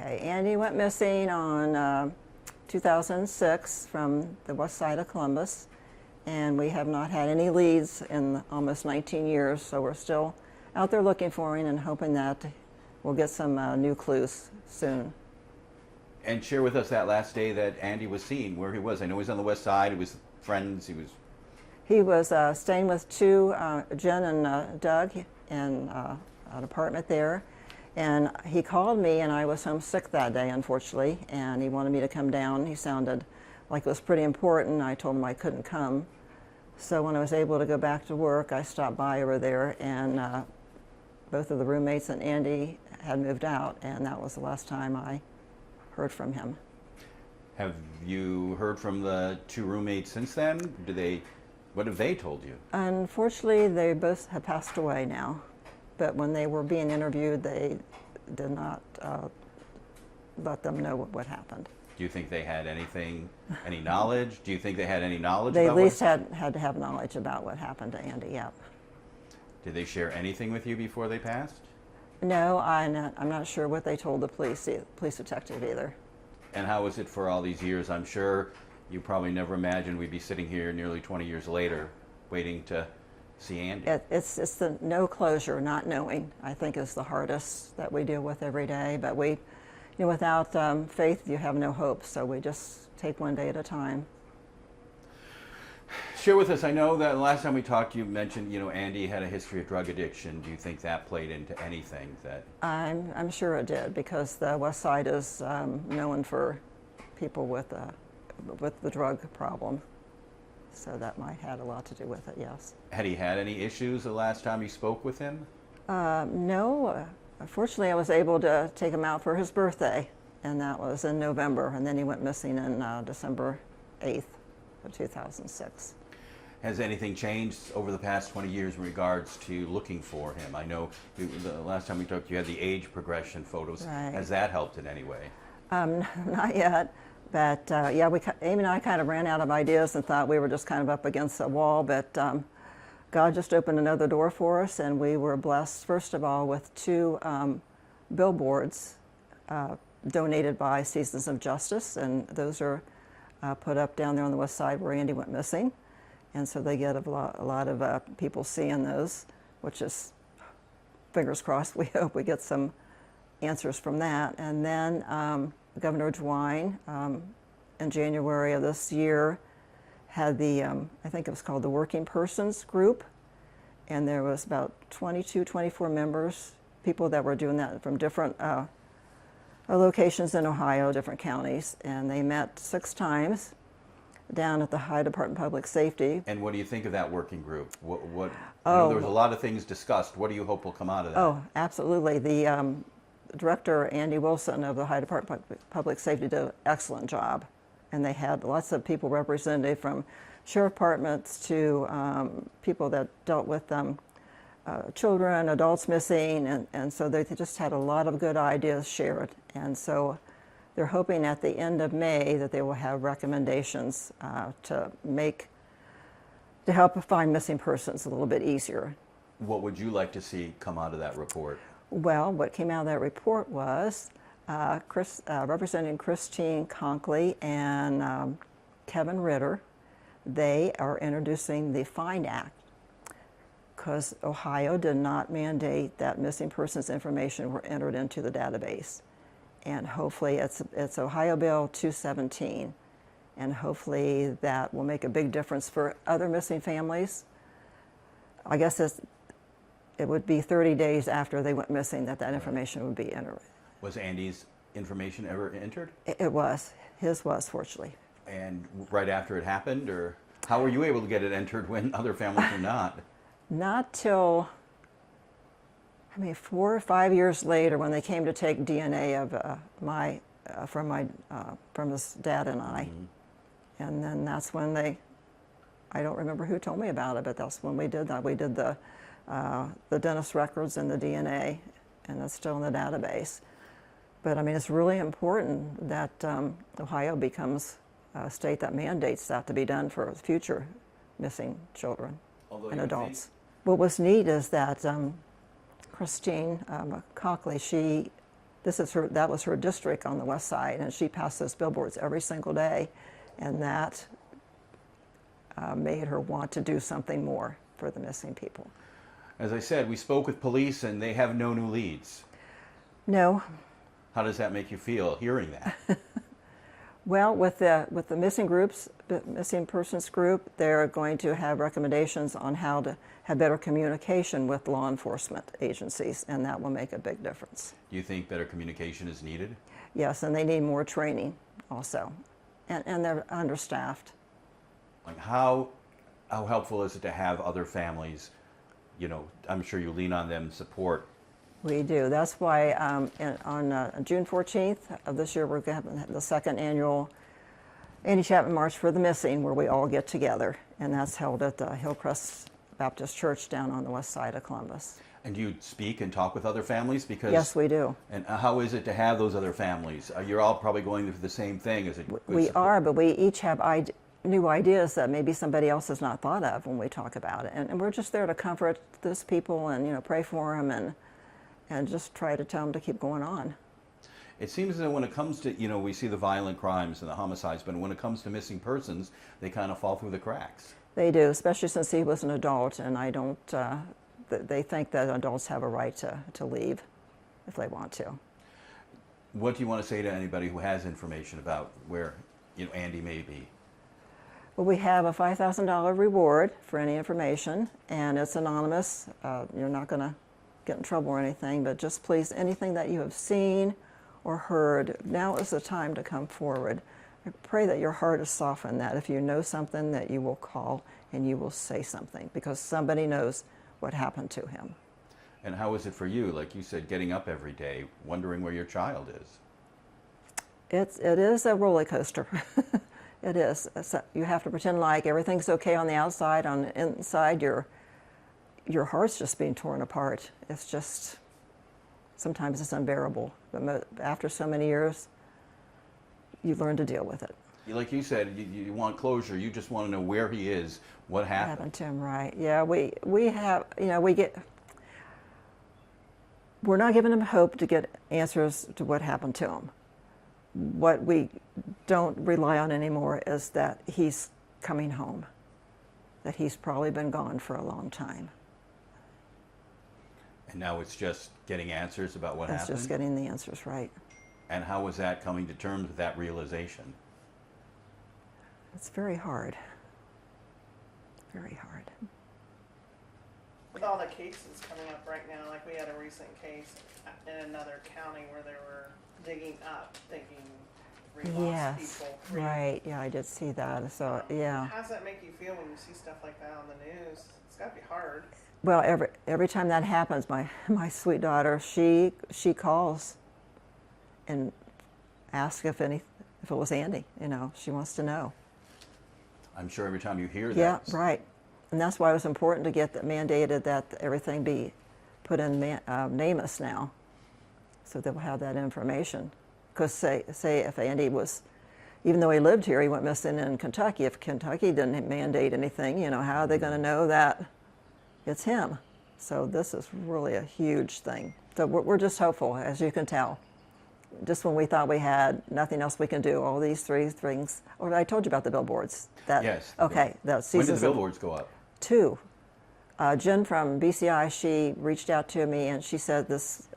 Okay, Andy went missing on 2006 from the west side of Columbus, and we have not had any leads in almost 19 years, so we're still out there looking for him and hoping that we'll get some new clues soon. And share with us that last day that Andy was seen, where he was. I know he was on the west side, he was friends, He was staying with Jen and Doug in an apartment there. And he called me, and I was homesick that day, unfortunately, and he wanted me to come down. He sounded like it was pretty important. I told him I couldn't come. So when I was able to go back to work, I stopped by over there, and both of the roommates and Andy had moved out, and that was the last time I heard from him. Have you heard from the two roommates since then? What have they told you? Unfortunately, they both have passed away now. But when they were being interviewed, they did not let them know what happened. Do you think they had any knowledge? Do you think they had any knowledge They about at least had to have knowledge about what happened to Andy, yep. Did they share anything with you before they passed? No, I'm not sure what they told the police detective either. And how was it for all these years? I'm sure you probably never imagined we'd be sitting here nearly 20 years later waiting to see Andy. It's the no closure, not knowing, I think, is the hardest that we deal with every day. But without faith, you have no hope. So we just take one day at a time. Share with us. I know that last time we talked, you mentioned Andy had a history of drug addiction. Do you think that played into anything? I'm sure it did, because the West Side is known for people with the drug problem. So that might have had a lot to do with it, yes. Had he had any issues the last time you spoke with him? No. Fortunately, I was able to take him out for his birthday, and that was in November, and then he went missing on December 8th of 2006. Has anything changed over the past 20 years in regards to looking for him? I know the last time we talked, you had the age progression photos. Right. Has that helped in any way? Not yet. But yeah, Amy and I kind of ran out of ideas and thought we were just kind of up against a wall, but God just opened another door for us, and we were blessed, first of all, with 2 billboards donated by Seasons of Justice, and those are put up down there on the west side where Andy went missing, and so they get a lot of people seeing those, which is, fingers crossed, we hope we get some answers from that. And then Governor DeWine, in January of this year, had I think it was called the Working Persons Group, and there was about 24 members, people that were doing that from different locations in Ohio, different counties, and they met 6 times down at the Ohio Department of Public Safety. And what do you think of that working group? There was a lot of things discussed. What do you hope will come out of that? Oh, absolutely. The Director Andy Wilson of the Ohio Department of Public Safety did an excellent job, and they had lots of people represented, from sheriff departments to people that dealt with children, adults missing, and so they just had a lot of good ideas shared. And so they're hoping at the end of May that they will have recommendations to help find missing persons a little bit easier. What would you like to see come out of that report? Well, what came out of that report was Representative Christine Conkley and Kevin Ritter. They are introducing the FIND Act, because Ohio did not mandate that missing persons information were entered into the database. And hopefully it's Ohio Bill 217, and hopefully that will make a big difference for other missing families. I guess it would be 30 days after they went missing that information would be entered. Was Andy's information ever entered? It was. His was, fortunately. And right after it happened, or how were you able to get it entered when other families were not? Not till, 4 or 5 years later, when they came to take DNA of from his dad and I. Mm-hmm. And then that's when I don't remember who told me about it, but that's when we did that. We did the dentist records and the DNA, and it's still in the database. But it's really important that Ohio becomes a state that mandates that to be done for future missing children and adults. What was neat is that Christine Conkley, she that was her district on the west side, and she passed those billboards every single day, and that made her want to do something more for the missing people. As I said, we spoke with police and they have no new leads. No. How does that make you feel hearing that? Well, with the missing persons group, they're going to have recommendations on how to have better communication with law enforcement agencies, and that will make a big difference. Do you think better communication is needed? Yes, and they need more training also, and they're understaffed. Like how helpful is it to have other families? You know, I'm sure you lean on them support. We do. That's why on June 14th of this year, we're going to have the second annual Andy Chapman March for the Missing, where we all get together, and that's held at the Hillcrest Baptist Church down on the west side of Columbus. And do you speak and talk with other families? Because yes, we do. And how is it to have those other families? You're all probably going through the same thing. Is it? We are, but we each have new ideas that maybe somebody else has not thought of when we talk about it, and we're just there to comfort those people and pray for them and just try to tell them to keep going on. It seems that when it comes to, we see the violent crimes and the homicides, but when it comes to missing persons, they kind of fall through the cracks. They do, especially since he was an adult, and I don't, they think that adults have a right to leave if they want to. What do you want to say to anybody who has information about where, Andy may be? Well, we have a $5,000 reward for any information, and it's anonymous. You're not going to get in trouble or anything, but just please, anything that you have seen or heard, now is the time to come forward. I pray that your heart is softened, that if you know something, that you will call and you will say something, because somebody knows what happened to him. And how is it for you, like you said, getting up every day, wondering where your child is? It is a roller coaster. It is. You have to pretend like everything's okay on the outside. On the inside, your heart's just being torn apart. It's just, sometimes it's unbearable. But after so many years, you learn to deal with it. Like you said, you want closure. You just want to know where he is, what happened. What happened to him, right? Yeah, we have, we're not giving him hope to get answers to what happened to him. What we don't rely on anymore is that he's coming home, that he's probably been gone for a long time. And now it's just getting answers about what happened? It's just getting the answers right. And how was that coming to terms with that realization? It's very hard. Very hard. With all the cases coming up right now, like we had a recent case in another county where they were digging up, thinking we lost people. Right. Yeah, I did see that. So, yeah. How does that make you feel when you see stuff like that on the news? It's got to be hard. Well, every time that happens, my sweet daughter, she calls and asks if it was Andy. She wants to know. I'm sure every time you hear that. Yeah, right. And that's why it was important to get mandated that everything be put in NamUs now, so they'll have that information. Because say if Andy was, even though he lived here, he went missing in Kentucky. If Kentucky didn't mandate anything, how are they going to know that it's him? So this is really a huge thing. So we're just hopeful, as you can tell. Just when we thought we had nothing else we can do, all these three things. Or I told you about the billboards. Yes. Okay. When did the billboards go up? 2. Jen from BCI, she reached out to me and she said this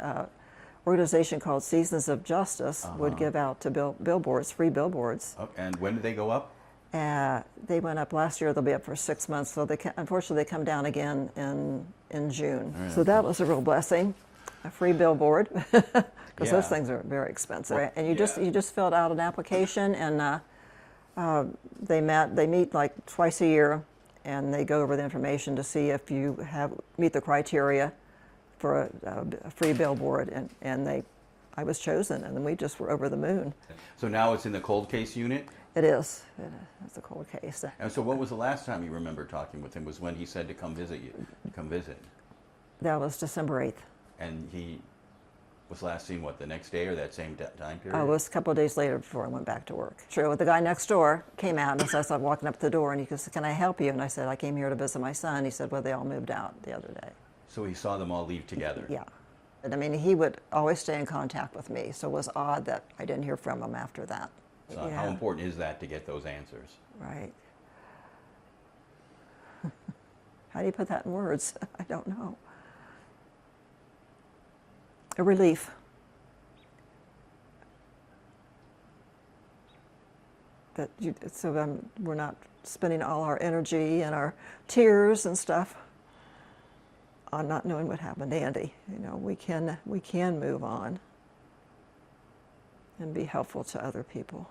organization called Seasons of Justice would give out to billboards, free billboards. Oh, and when did they go up? They went up last year. They'll be up for 6 months. So unfortunately, they come down again in June. Right. So that was a real blessing, a free billboard, because those things are very expensive. Well, and you just filled out an application, and they meet like twice a year, and they go over the information to see if you meet the criteria for a free billboard, and I was chosen, and then we just were over the moon. So now it's in the cold case unit? It is. It's a cold case. And so what was the last time you remember talking with him? Was when he said to come visit you, come visit? That was December 8th. And he was last seen, what, the next day or that same time period? It was a couple of days later before I went back to work. True. The guy next door came out, and as I was walking up the door, and he goes, "Can I help you?" And I said, "I came here to visit my son." He said, "Well, they all moved out the other day." So he saw them all leave together? Yeah. And I mean, he would always stay in contact with me, so it was odd that I didn't hear from him after that. So how important is that to get those answers? Right. How do you put that in words? I don't know. A relief. That we're not spending all our energy and our tears and stuff on not knowing what happened to Andy. You know, we can move on and be helpful to other people.